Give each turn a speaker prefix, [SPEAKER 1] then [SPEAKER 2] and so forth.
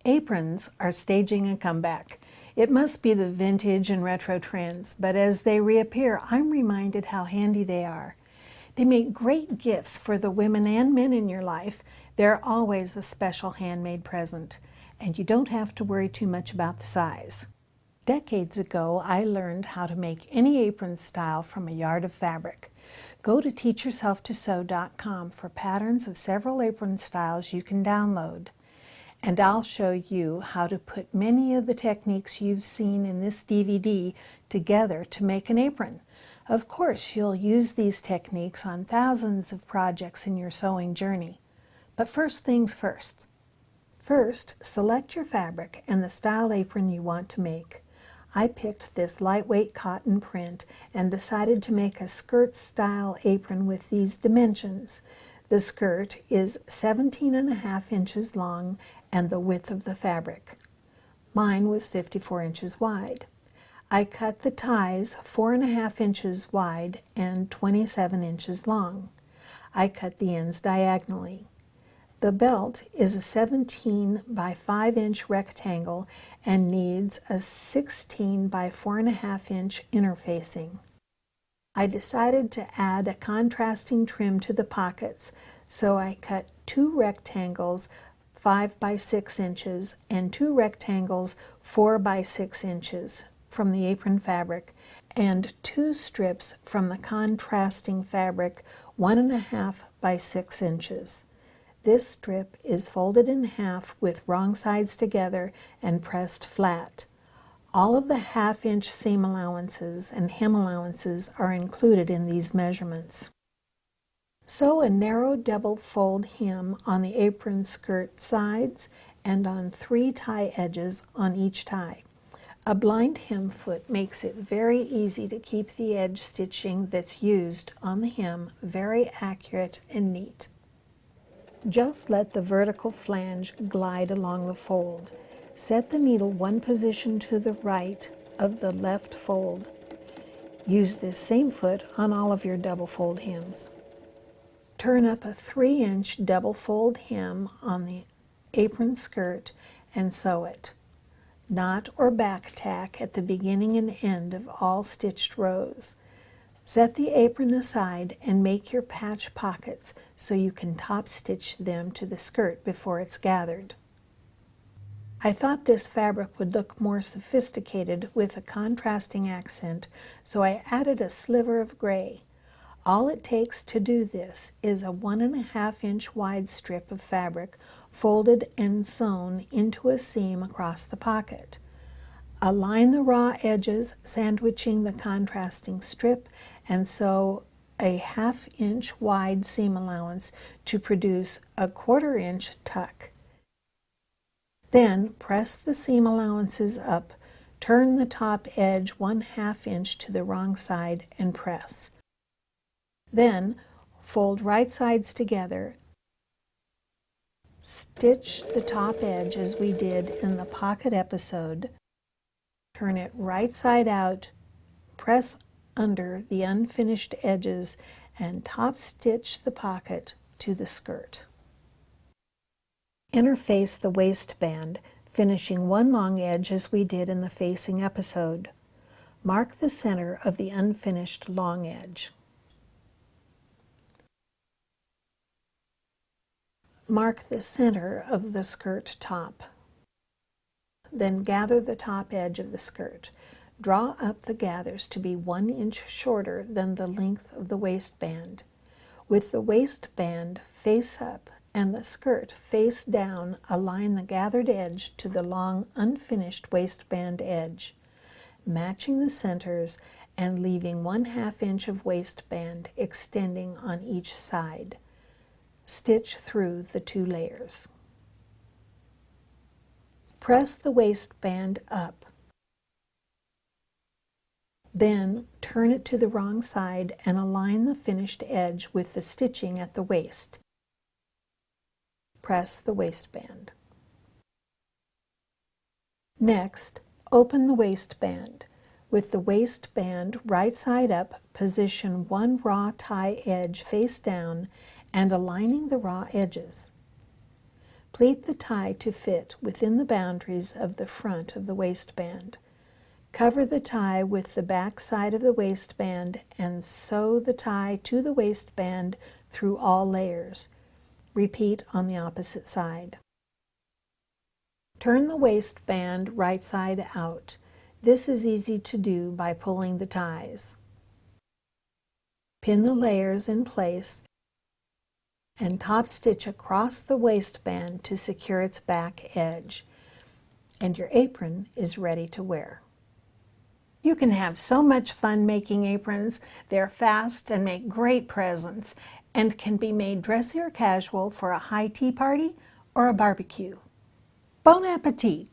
[SPEAKER 1] Aprons are staging a comeback. It must be the vintage and retro trends, but as they reappear, I'm reminded how handy they are. They make great gifts for the women and men in your life. They're always a special handmade present, and you don't have to worry too much about the size. Decades ago, I learned how to make any apron style from a yard of fabric. Go to teachyourselftosew.com for patterns of several apron styles you can download. And I'll show you how to put many of the techniques you've seen in this DVD together to make an apron. Of course, you'll use these techniques on thousands of projects in your sewing journey. But first things first. First, select your fabric and the style apron you want to make. I picked this lightweight cotton print and decided to make a skirt style apron with these dimensions. The skirt is 17.5 inches long and the width of the fabric. Mine was 54 inches wide. I cut the ties 4.5 inches wide and 27 inches long. I cut the ends diagonally. The belt is a 17 by 5 inch rectangle and needs a 16 by 4.5 inch interfacing. I decided to add a contrasting trim to the pockets, so I cut 2 rectangles 5 by 6 inches and 2 rectangles 4 by 6 inches from the apron fabric and 2 strips from the contrasting fabric 1.5 by 6 inches. This strip is folded in half with wrong sides together and pressed flat. All of the 1/2 inch seam allowances and hem allowances are included in these measurements. Sew a narrow double fold hem on the apron skirt sides and on 3 tie edges on each tie. A blind hem foot makes it very easy to keep the edge stitching that's used on the hem very accurate and neat. Just let the vertical flange glide along the fold. Set the needle one position to the right of the left fold. Use this same foot on all of your double fold hems. Turn up a 3-inch double fold hem on the apron skirt and sew it. Knot or back tack at the beginning and end of all stitched rows. Set the apron aside and make your patch pockets so you can top stitch them to the skirt before it's gathered. I thought this fabric would look more sophisticated with a contrasting accent, so I added a sliver of gray. All it takes to do this is a 1.5 inch wide strip of fabric folded and sewn into a seam across the pocket. Align the raw edges, sandwiching the contrasting strip, and sew a 1/2 inch wide seam allowance to produce a 1/4 inch tuck. Then press the seam allowances up, turn the top edge 1/2 inch to the wrong side and press. Then fold right sides together. Stitch the top edge as we did in the pocket episode. Turn it right side out, press under the unfinished edges, and top stitch the pocket to the skirt. Interface the waistband, finishing one long edge as we did in the facing episode. Mark the center of the unfinished long edge. Mark the center of the skirt top. Then gather the top edge of the skirt. Draw up the gathers to be 1 inch shorter than the length of the waistband. With the waistband face up and the skirt face down, align the gathered edge to the long unfinished waistband edge, matching the centers and leaving 1/2 inch of waistband extending on each side. Stitch through the 2 layers. Press the waistband up. Then turn it to the wrong side and align the finished edge with the stitching at the waist. Press the waistband. Next, open the waistband. With the waistband right side up, position one raw tie edge face down and aligning the raw edges. Pleat the tie to fit within the boundaries of the front of the waistband. Cover the tie with the back side of the waistband and sew the tie to the waistband through all layers. Repeat on the opposite side. Turn the waistband right side out. This is easy to do by pulling the ties. Pin the layers in place and top stitch across the waistband to secure its back edge, and your apron is ready to wear. You can have so much fun making aprons. They're fast and make great presents and can be made dressy or casual for a high tea party or a barbecue. Bon appetit!